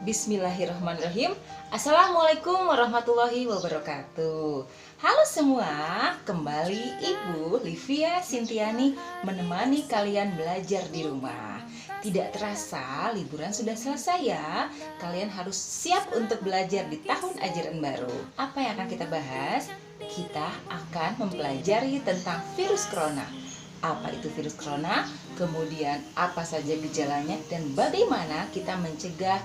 Bismillahirrahmanirrahim. Assalamualaikum warahmatullahi wabarakatuh. Halo semua, kembali Ibu Livia Sintiani menemani kalian belajar di rumah. Tidak terasa liburan sudah selesai ya. Kalian harus siap untuk belajar di tahun ajaran baru. Apa yang akan kita bahas? Kita akan mempelajari tentang virus corona. Apa itu virus corona, kemudian apa saja gejalanya, dan bagaimana kita mencegah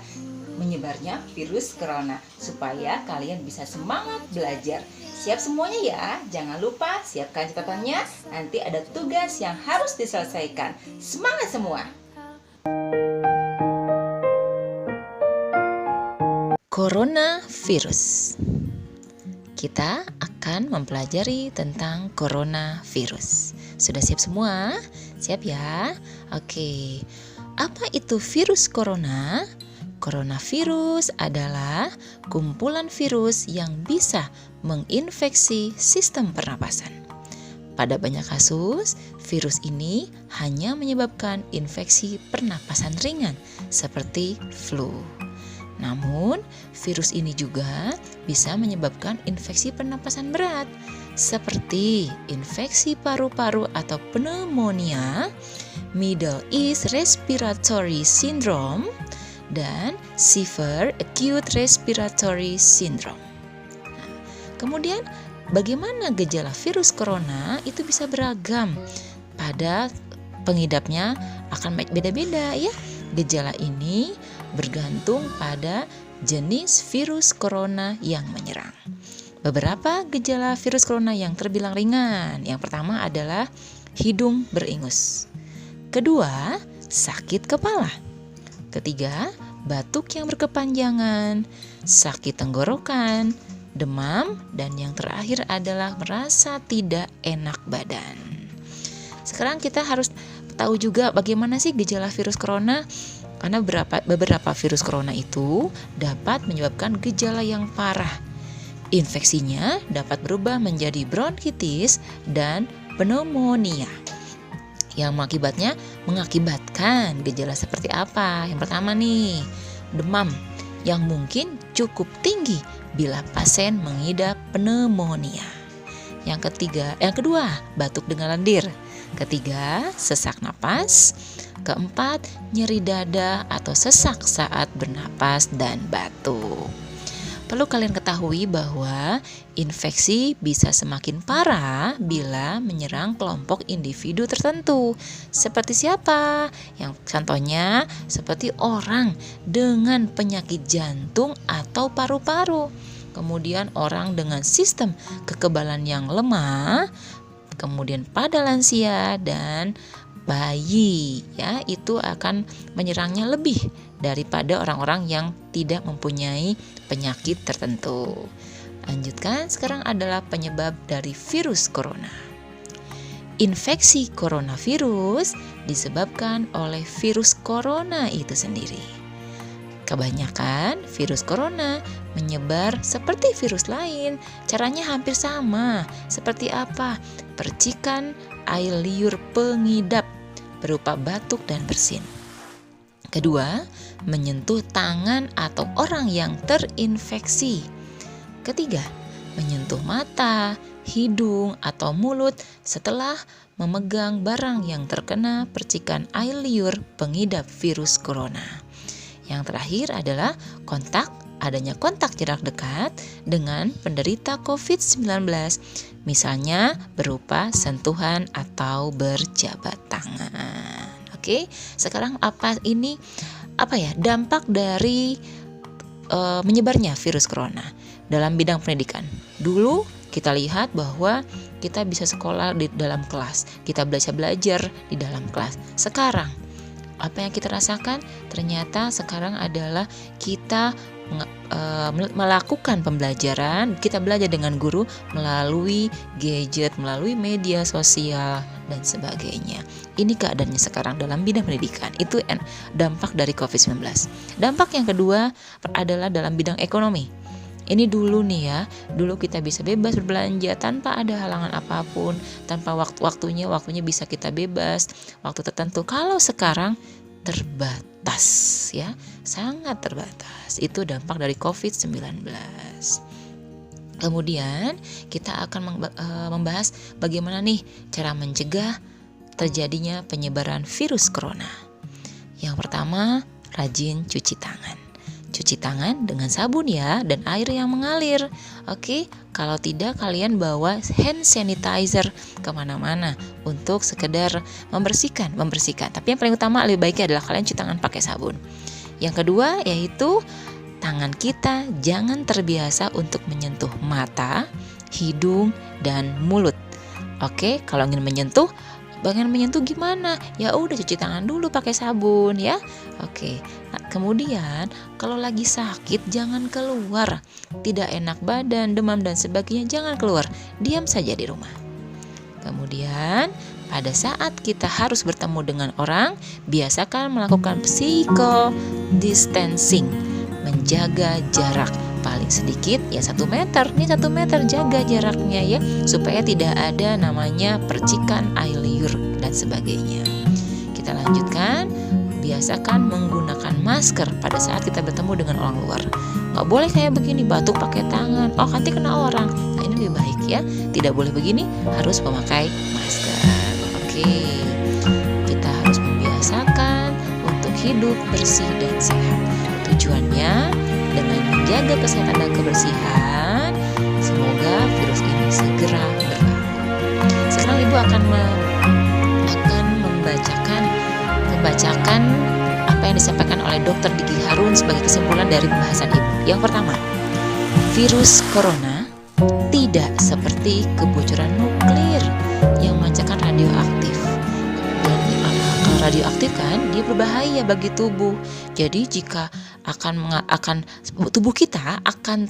menyebarnya virus corona supaya kalian bisa semangat belajar. Siap semuanya ya, jangan lupa siapkan catatannya, nanti ada tugas yang harus diselesaikan. Semangat semua! Coronavirus. Kita akan mempelajari tentang coronavirus. Sudah siap semua? Siap ya? Oke. Apa itu virus corona? Coronavirus adalah kumpulan virus yang bisa menginfeksi sistem pernapasan. Pada banyak kasus, virus ini hanya menyebabkan infeksi pernapasan ringan seperti flu. Namun, virus ini juga bisa menyebabkan infeksi pernapasan berat seperti infeksi paru-paru atau pneumonia, Middle East Respiratory Syndrome, dan Severe Acute Respiratory Syndrome. Nah, kemudian, bagaimana gejala virus corona itu bisa beragam. Pada pengidapnya akan beda-beda ya. Gejala ini bergantung pada jenis virus corona yang menyerang. Beberapa gejala virus corona yang terbilang ringan. Yang pertama adalah hidung beringus. Kedua, sakit kepala. Ketiga, batuk yang berkepanjangan, sakit tenggorokan, demam, dan yang terakhir adalah merasa tidak enak badan. Sekarang kita harus tahu juga bagaimana sih gejala virus corona. Karena beberapa virus corona itu dapat menyebabkan gejala yang parah. Infeksinya dapat berubah menjadi bronkitis dan pneumonia. Yang mengakibatkan gejala seperti apa? Yang pertama nih, demam yang mungkin cukup tinggi bila pasien mengidap pneumonia. Yang kedua, batuk dengan lendir. Ketiga, sesak napas. Keempat, nyeri dada atau sesak saat bernapas dan batuk. Perlu kalian ketahui bahwa infeksi bisa semakin parah bila menyerang kelompok individu tertentu. Seperti siapa? Yang contohnya seperti orang dengan penyakit jantung atau paru-paru. Kemudian orang dengan sistem kekebalan yang lemah, kemudian pada lansia dan bayi ya, itu akan menyerangnya lebih daripada orang-orang yang tidak mempunyai penyakit tertentu. Lanjutkan, sekarang adalah penyebab dari virus corona. Infeksi coronavirus disebabkan oleh virus corona itu sendiri. Kebanyakan virus corona menyebar seperti virus lain. Caranya hampir sama. Seperti apa? Percikan air liur pengidap berupa batuk dan bersin. Kedua, menyentuh tangan atau orang yang terinfeksi. Ketiga, menyentuh mata, hidung, atau mulut setelah memegang barang yang terkena percikan air liur pengidap virus corona. Yang terakhir adalah adanya kontak jarak dekat dengan penderita COVID-19, misalnya berupa sentuhan atau berjabat tangan. Oke, sekarang dampak dari menyebarnya virus corona dalam bidang pendidikan. Dulu kita lihat bahwa kita bisa sekolah di dalam kelas, kita belajar di dalam kelas. Sekarang apa yang kita rasakan? Ternyata sekarang adalah kita melakukan pembelajaran, kita belajar dengan guru melalui gadget, melalui media sosial, dan sebagainya. Ini keadaannya sekarang dalam bidang pendidikan. Itu dampak dari COVID-19. Dampak yang kedua adalah dalam bidang ekonomi. Ini dulu nih ya, dulu kita bisa bebas berbelanja tanpa ada halangan apapun, tanpa waktunya bisa kita bebas, waktu tertentu. Kalau sekarang terbatas ya, sangat terbatas. Itu dampak dari COVID-19. Kemudian kita akan membahas bagaimana nih cara mencegah terjadinya penyebaran virus corona. Yang pertama, rajin cuci tangan. Cuci tangan dengan sabun ya dan air yang mengalir. Oke, kalau tidak kalian bawa hand sanitizer kemana-mana untuk sekedar membersihkan. Tapi yang paling utama lebih baiknya adalah kalian cuci tangan pakai sabun. Yang kedua yaitu tangan kita jangan terbiasa untuk menyentuh mata, hidung, dan mulut. Oke, kalau ingin menyentuh gimana? Ya udah cuci tangan dulu pakai sabun ya. Oke. Nah, kemudian kalau lagi sakit jangan keluar. Tidak enak badan, demam dan sebagainya jangan keluar. Diam saja di rumah. Kemudian pada saat kita harus bertemu dengan orang, biasakan melakukan physical distancing. Menjaga jarak paling sedikit ya 1 meter. Ini 1 meter, jaga jaraknya ya, supaya tidak ada namanya percikan air liur dan sebagainya. Kita lanjutkan, biasakan menggunakan masker pada saat kita bertemu dengan orang luar. Nggak boleh kayak begini, batuk pakai tangan, nanti kena orang. Nah ini lebih baik ya, tidak boleh begini, harus memakai masker. Oke, kita harus membiasakan untuk hidup bersih dan sehat. Tujuannya dengan menjaga kesehatan dan kebersihan, semoga virus ini segera berlalu. Sekarang Ibu akan membacakan apa yang disampaikan oleh Dr. Diki Harun sebagai kesimpulan dari pembahasan Ibu. Yang pertama, virus corona tidak seperti kebocoran nuklir yang memancarkan radioaktif. Kalau radioaktif kan dia berbahaya bagi tubuh. Jadi jika tubuh kita akan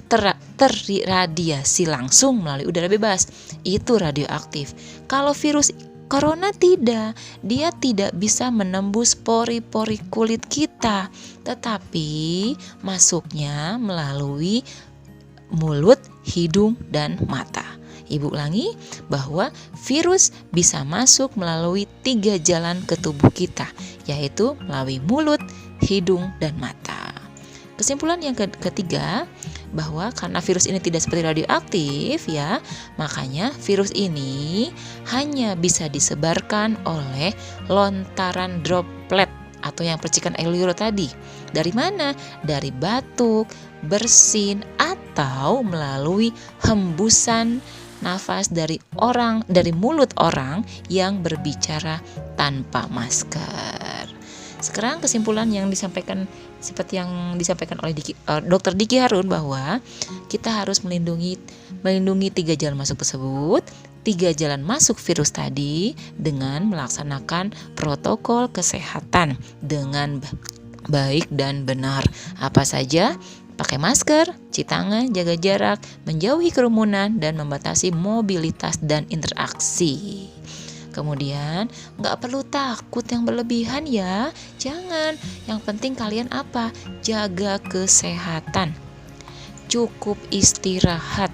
terradiasi langsung melalui udara bebas, itu radioaktif. Kalau virus corona tidak, dia tidak bisa menembus pori-pori kulit kita, tetapi masuknya melalui mulut, hidung, dan mata. Ibu ulangi bahwa virus bisa masuk melalui 3 jalan ke tubuh kita, yaitu melalui mulut, hidung, dan mata. Kesimpulan yang ketiga, bahwa karena virus ini tidak seperti radioaktif ya, makanya virus ini hanya bisa disebarkan oleh lontaran droplet atau yang percikan air liur tadi. Dari mana? Dari batuk, bersin, atau melalui hembusan nafas dari mulut orang yang berbicara tanpa masker. Sekarang kesimpulan yang disampaikan seperti yang disampaikan oleh Dr. Diki Harun, bahwa kita harus melindungi 3 jalan masuk tersebut, 3 jalan masuk virus tadi dengan melaksanakan protokol kesehatan dengan baik dan benar. Apa saja? Pakai masker, cuci tangan, jaga jarak, menjauhi kerumunan, dan membatasi mobilitas dan interaksi. Kemudian gak perlu takut yang berlebihan ya, jangan. Yang penting kalian apa? Jaga kesehatan, cukup istirahat,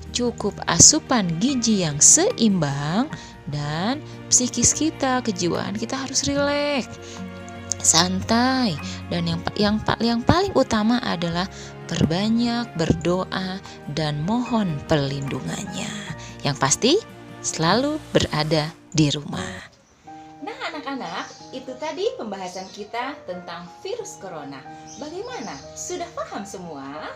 cukup asupan gizi yang seimbang, dan psikis kita, kejiwaan kita harus rileks, santai. Dan yang paling utama adalah perbanyak berdoa dan mohon perlindungannya. Yang pasti selalu berada di rumah. Nah anak-anak, itu tadi pembahasan kita tentang virus corona. Bagaimana? Sudah paham semua?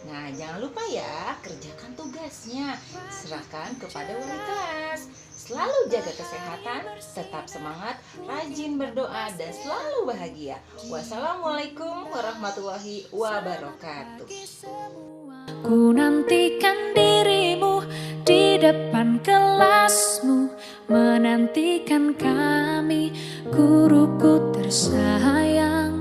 Nah jangan lupa ya, kerjakan tugasnya. Serahkan kepada wali kelas. Selalu jaga kesehatan, tetap semangat, rajin berdoa, dan selalu bahagia. Wassalamualaikum warahmatullahi wabarakatuh. Ku nantikan dirimu di depan kelasmu, menantikan kami, guruku tersayang.